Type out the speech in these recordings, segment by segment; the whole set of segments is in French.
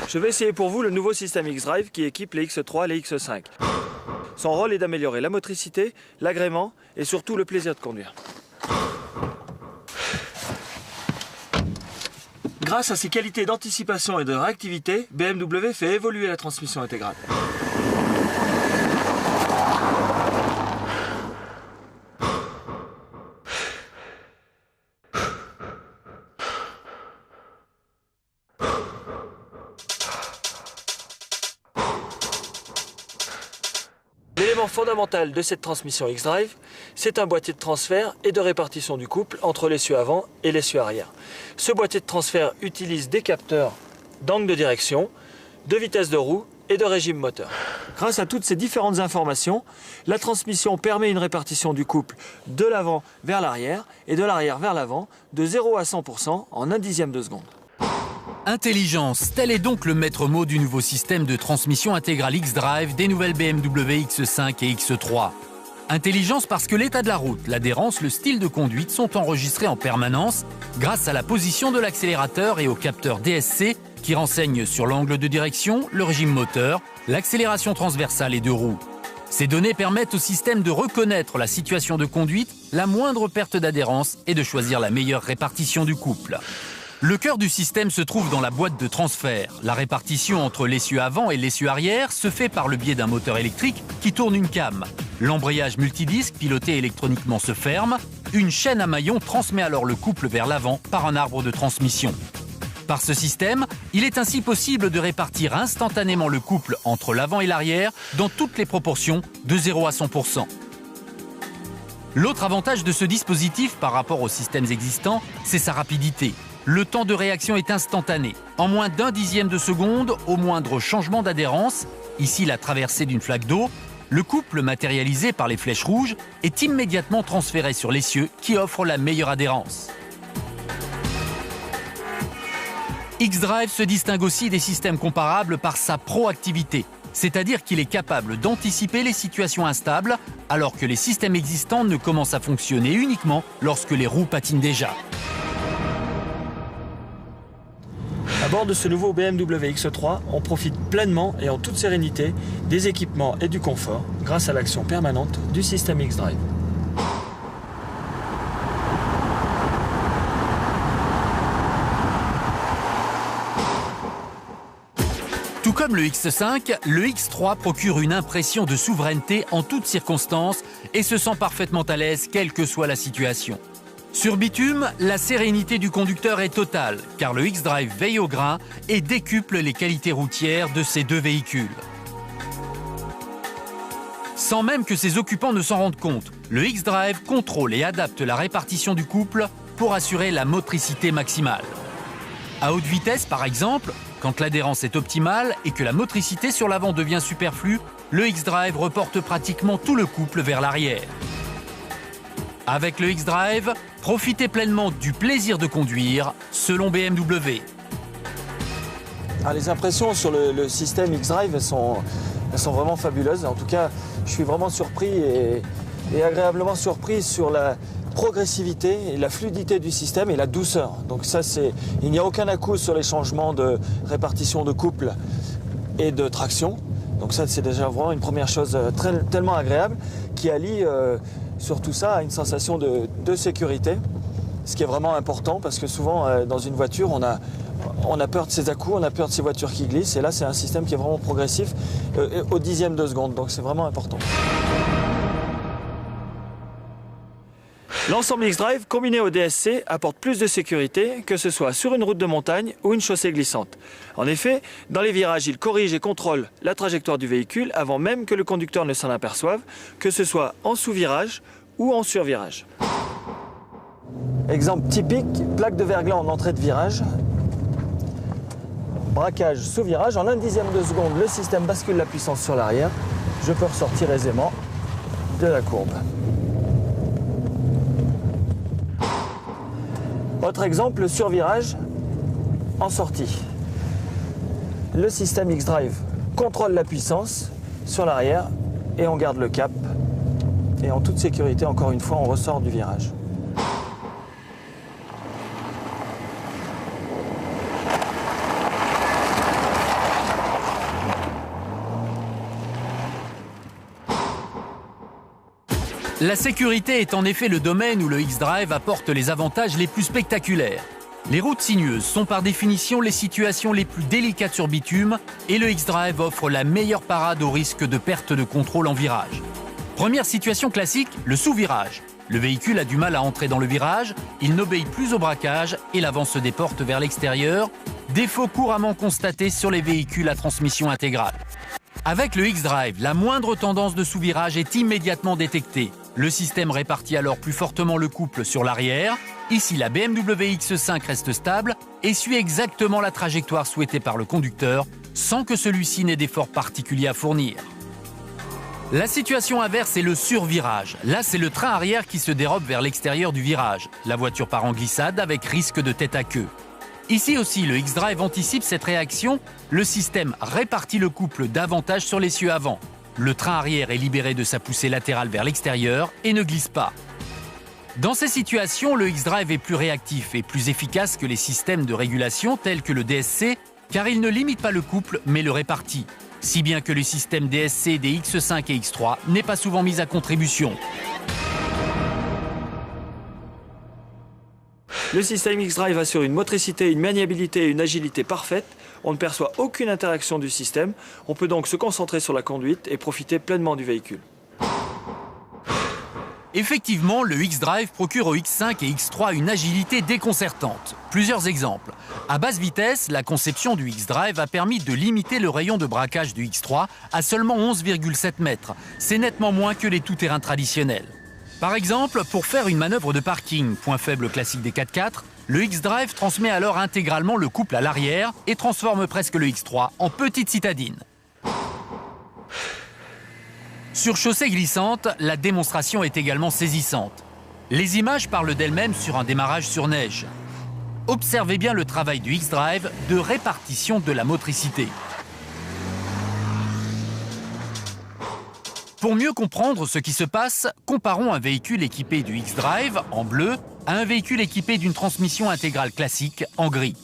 Je vais essayer pour vous le nouveau système X-Drive qui équipe les X3 et les X5. Son rôle est d'améliorer la motricité, l'agrément et surtout le plaisir de conduire. Grâce à ses qualités d'anticipation et de réactivité, BMW fait évoluer la transmission intégrale. L'élément fondamental de cette transmission X-Drive, c'est un boîtier de transfert et de répartition du couple entre l'essieu avant et l'essieu arrière. Ce boîtier de transfert utilise des capteurs d'angle de direction, de vitesse de roue et de régime moteur. Grâce à toutes ces différentes informations, la transmission permet une répartition du couple de l'avant vers l'arrière et de l'arrière vers l'avant de 0 à 100% en 1/10 de seconde. Intelligence, tel est donc le maître mot du nouveau système de transmission intégrale X-Drive des nouvelles BMW X5 et X3. Intelligence parce que l'état de la route, l'adhérence, le style de conduite sont enregistrés en permanence grâce à la position de l'accélérateur et au capteur DSC qui renseignent sur l'angle de direction, le régime moteur, l'accélération transversale et de roue. Ces données permettent au système de reconnaître la situation de conduite, la moindre perte d'adhérence et de choisir la meilleure répartition du couple. Le cœur du système se trouve dans la boîte de transfert. La répartition entre l'essieu avant et l'essieu arrière se fait par le biais d'un moteur électrique qui tourne une came. L'embrayage multidisque piloté électroniquement se ferme. Une chaîne à maillon transmet alors le couple vers l'avant par un arbre de transmission. Par ce système, il est ainsi possible de répartir instantanément le couple entre l'avant et l'arrière dans toutes les proportions de 0 à 100%. L'autre avantage de ce dispositif par rapport aux systèmes existants, c'est sa rapidité. Le temps de réaction est instantané. En moins d'1/10 de seconde, au moindre changement d'adhérence, ici la traversée d'une flaque d'eau, le couple matérialisé par les flèches rouges est immédiatement transféré sur l'essieu qui offre la meilleure adhérence. X-Drive se distingue aussi des systèmes comparables par sa proactivité, c'est-à-dire qu'il est capable d'anticiper les situations instables alors que les systèmes existants ne commencent à fonctionner uniquement lorsque les roues patinent déjà. À bord de ce nouveau BMW X3, on profite pleinement et en toute sérénité des équipements et du confort grâce à l'action permanente du système X-Drive. Tout comme le X5, le X3 procure une impression de souveraineté en toutes circonstances et se sent parfaitement à l'aise quelle que soit la situation. Sur bitume, la sérénité du conducteur est totale, car le X-Drive veille au grain et décuple les qualités routières de ces deux véhicules. Sans même que ses occupants ne s'en rendent compte, le X-Drive contrôle et adapte la répartition du couple pour assurer la motricité maximale. À haute vitesse, par exemple, quand l'adhérence est optimale et que la motricité sur l'avant devient superflue, le X-Drive reporte pratiquement tout le couple vers l'arrière. Avec le X-Drive, profitez pleinement du plaisir de conduire selon BMW. Les impressions sur le système X-Drive, elles sont vraiment fabuleuses. En tout cas, je suis vraiment surpris et agréablement surpris sur la progressivité et la fluidité du système et la douceur. Donc ça, il n'y a aucun à-coup sur les changements de répartition de couple et de traction. Donc ça, c'est déjà vraiment une première chose tellement agréable qui allie sur tout ça à une sensation de sécurité, ce qui est vraiment important parce que souvent dans une voiture on a peur de ces à-coups, on a peur de ces voitures qui glissent et là c'est un système qui est vraiment progressif au 10e de seconde, donc c'est vraiment important. L'ensemble X-Drive combiné au DSC apporte plus de sécurité que ce soit sur une route de montagne ou une chaussée glissante. En effet, dans les virages, il corrige et contrôle la trajectoire du véhicule avant même que le conducteur ne s'en aperçoive, que ce soit en sous-virage ou en sur-virage. Exemple typique, plaque de verglas en entrée de virage. Braquage sous virage, en 1/10 de seconde, le système bascule la puissance sur l'arrière. Je peux ressortir aisément de la courbe. Autre exemple, le survirage en sortie. Le système X-Drive contrôle la puissance sur l'arrière et on garde le cap. Et en toute sécurité, encore une fois, on ressort du virage. La sécurité est en effet le domaine où le X-Drive apporte les avantages les plus spectaculaires. Les routes sinueuses sont par définition les situations les plus délicates sur bitume et le X-Drive offre la meilleure parade au risque de perte de contrôle en virage. Première situation classique, le sous-virage. Le véhicule a du mal à entrer dans le virage, il n'obéit plus au braquage et l'avant se déporte vers l'extérieur, défaut couramment constaté sur les véhicules à transmission intégrale. Avec le X-Drive, la moindre tendance de sous-virage est immédiatement détectée. Le système répartit alors plus fortement le couple sur l'arrière. Ici, la BMW X5 reste stable et suit exactement la trajectoire souhaitée par le conducteur, sans que celui-ci n'ait d'efforts particuliers à fournir. La situation inverse est le survirage. Là, c'est le train arrière qui se dérobe vers l'extérieur du virage. La voiture part en glissade avec risque de tête à queue. Ici aussi, le X-Drive anticipe cette réaction. Le système répartit le couple davantage sur l'essieu avant. Le train arrière est libéré de sa poussée latérale vers l'extérieur et ne glisse pas. Dans ces situations, le X-Drive est plus réactif et plus efficace que les systèmes de régulation tels que le DSC, car il ne limite pas le couple mais le répartit. Si bien que le système DSC des X5 et X3 n'est pas souvent mis à contribution. Le système X-Drive assure une motricité, une maniabilité et une agilité parfaite. On ne perçoit aucune interaction du système. On peut donc se concentrer sur la conduite et profiter pleinement du véhicule. Effectivement, le X-Drive procure aux X5 et X3 une agilité déconcertante. Plusieurs exemples. À basse vitesse, la conception du X-Drive a permis de limiter le rayon de braquage du X3 à seulement 11,7 mètres. C'est nettement moins que les tout-terrains traditionnels. Par exemple, pour faire une manœuvre de parking, point faible classique des 4x4, le X-Drive transmet alors intégralement le couple à l'arrière et transforme presque le X3 en petite citadine. Sur chaussée glissante, la démonstration est également saisissante. Les images parlent d'elles-mêmes sur un démarrage sur neige. Observez bien le travail du X-Drive de répartition de la motricité. Pour mieux comprendre ce qui se passe, comparons un véhicule équipé du X-Drive, en bleu, à un véhicule équipé d'une transmission intégrale classique, en gris.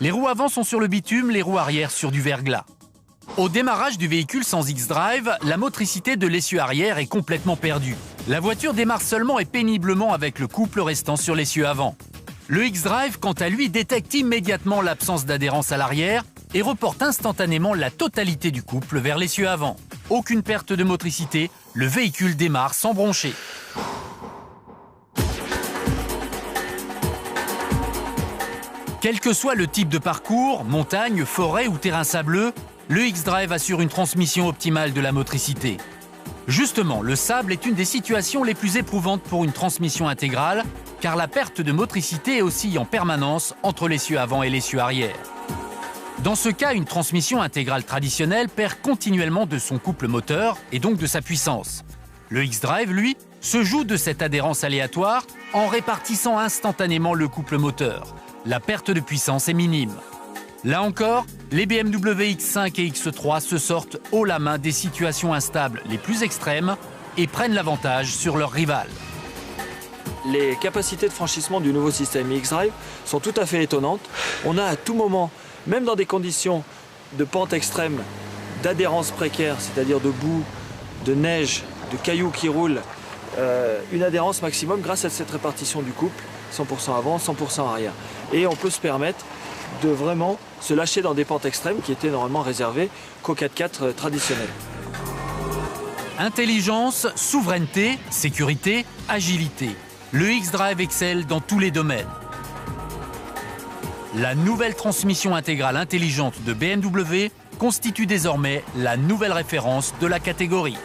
Les roues avant sont sur le bitume, les roues arrière sur du verglas. Au démarrage du véhicule sans X-Drive, la motricité de l'essieu arrière est complètement perdue. La voiture démarre seulement et péniblement avec le couple restant sur l'essieu avant. Le X-Drive, quant à lui, détecte immédiatement l'absence d'adhérence à l'arrière et reporte instantanément la totalité du couple vers l'essieu avant. Aucune perte de motricité, le véhicule démarre sans broncher. Quel que soit le type de parcours, montagne, forêt ou terrain sableux, le X-Drive assure une transmission optimale de la motricité. Justement, le sable est une des situations les plus éprouvantes pour une transmission intégrale, car la perte de motricité oscille en permanence entre l'essieu avant et l'essieu arrière. Dans ce cas, une transmission intégrale traditionnelle perd continuellement de son couple moteur et donc de sa puissance. Le X-Drive, lui, se joue de cette adhérence aléatoire en répartissant instantanément le couple moteur. La perte de puissance est minime. Là encore, les BMW X5 et X3 se sortent haut la main des situations instables les plus extrêmes et prennent l'avantage sur leurs rivales. Les capacités de franchissement du nouveau système X-Drive sont tout à fait étonnantes. On a à tout moment, même dans des conditions de pente extrême, d'adhérence précaire, c'est-à-dire de boue, de neige, de cailloux qui roulent, une adhérence maximum grâce à cette répartition du couple, 100% avant, 100% arrière. Et on peut se permettre de vraiment se lâcher dans des pentes extrêmes qui étaient normalement réservées qu'aux 4x4 traditionnels. Intelligence, souveraineté, sécurité, agilité. Le X-Drive excelle dans tous les domaines. La nouvelle transmission intégrale intelligente de BMW constitue désormais la nouvelle référence de la catégorie.